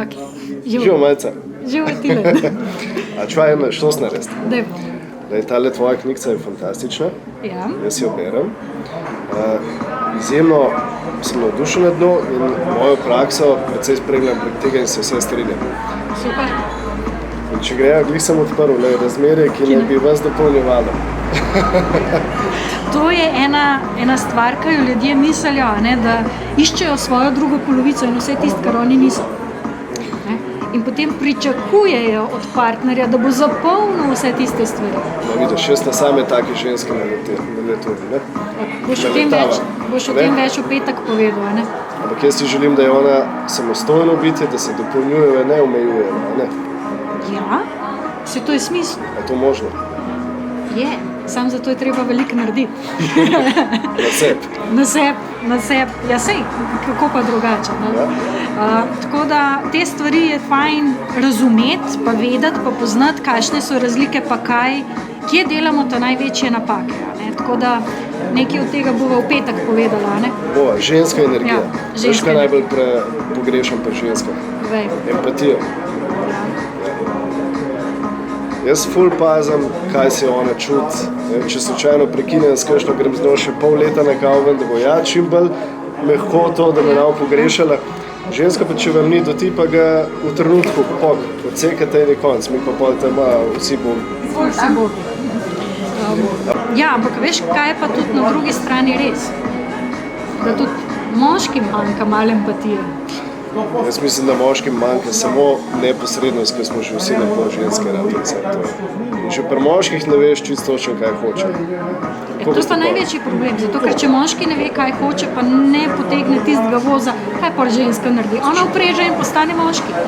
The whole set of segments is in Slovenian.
Okay. Živo malce. Živo Tilen. A čuvaj ime, što si narediti? Dajmo. Tale tvoja knjiga je fantastična. Ja. Jaz jo berem. Izjemno sem navdušen nad njo in mojo prakso precej spremljam prek tega in se vse strinjam. Super. In če grejo, glih sem odprl razmerje, ki ne bi vas dopolnjevalo. To je ena stvar, ki jo ljudje mislijo, ne, da iščejo svojo drugo polovico in vse tisto, kar oni niso. Ne? In potem pričakujejo od partnerja, da bo zapolnil vse tiste stvari. No, vidiš, jaz na same take ženske naletujem, ne? Boš o tem več v petek povedal, ne? Ampak jaz si želim, da je ona samostojno bitje, da se dopolnjujejo, ne omejujejo, ne? Ja, se to je smisel. Je to možno? Je, sam zato je treba veliko narediti. Na sebi. Na sebi, ja sej, kako pa drugače. Ja. Tako da te stvari je fajn razumeti, pa vedeti, pa poznati, kakšne so razlike, pa kje delamo to največje napake. Ne? Tako da nekaj od tega bova v petek povedala. Ne? Bova, ženska energija. Ja, Veš, kaj najbolj pogrešam pri ženskah? Empatijo. Jaz ful pazim, kaj se ona čuti. Če slučajno prekinem s kakšno, grem z njo še pol leta na kavo, da bo čim bolj mehko to, da me nav pogrešala. Ženska pa, če vam ni do ti, pa ga v trenutku odsekate in je konc. Mi pa pol tam vsi bomo. Ja, ampak veš, kaj je pa tudi na drugi strani res? Da tudi moškim manjka malo empatije. Jaz mislim, da moškim manjka samo neposrednost, ker smo že vsi lepo ženske radi. Že pri moških ne veš čisto točno, kaj hoče. To je pa največji problem, zato ker če moški ne ve, kaj hoče, pa ne potegne tistega voza, kaj pa ženska naredi? Ona vpreže in postane moški.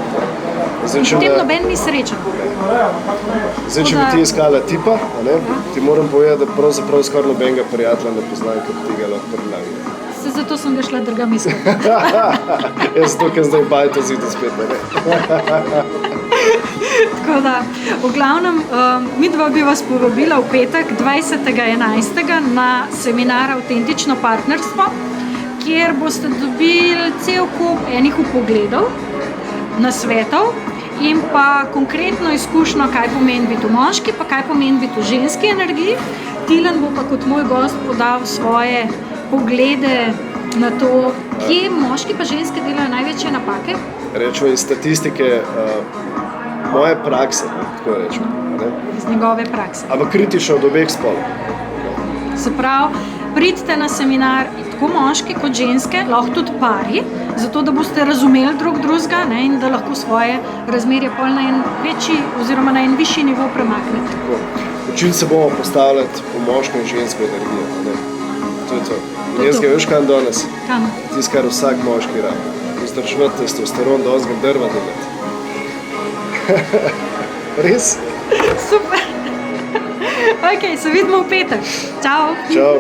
Potem noben ni srečen. Zdaj, če bi ti iskala tipa, ti moram povedati, da pravzaprav skoraj nobenega prijatelja ne poznam, kot ti ga lahko predlagam. Zato sem ga šla drugam iskati. Jaz zato, ker zdaj bajto zidu spet, ne? Tako da, v glavnem, midva bi vas povabila v petek 20.11. na seminar Avtentično partnerstvo, kjer boste dobili cel kup enih vpogledov, nasvetov in pa konkretno izkušnjo, kaj pomeni biti v moški, pa kaj pomeni biti v ženski energiji. Tilen bo pa kot moj gost podal svoje poglede na to, kje moški pa ženske delajo največje napake. Rečemo iz statistike moje prakse, tako rečemo. Iz njegove prakse. Ampak kritično od obeh spolov. Se pravi, pridite na seminar tako moški kot ženske, lahko tudi pari, zato da boste razumeli drug drugega in da lahko svoje razmerje pol na en večji oziroma na en višji nivo premaknete. Učili se bomo postavljati v moško in žensko energijo. To je to. Jaz ga veš kam danes? Kam? Tis, kar vsak moški rabi. Vzdržvati testosteron, da ozga drva delati. Res? Super. Ok, se vidimo v petek. Čau. Čau.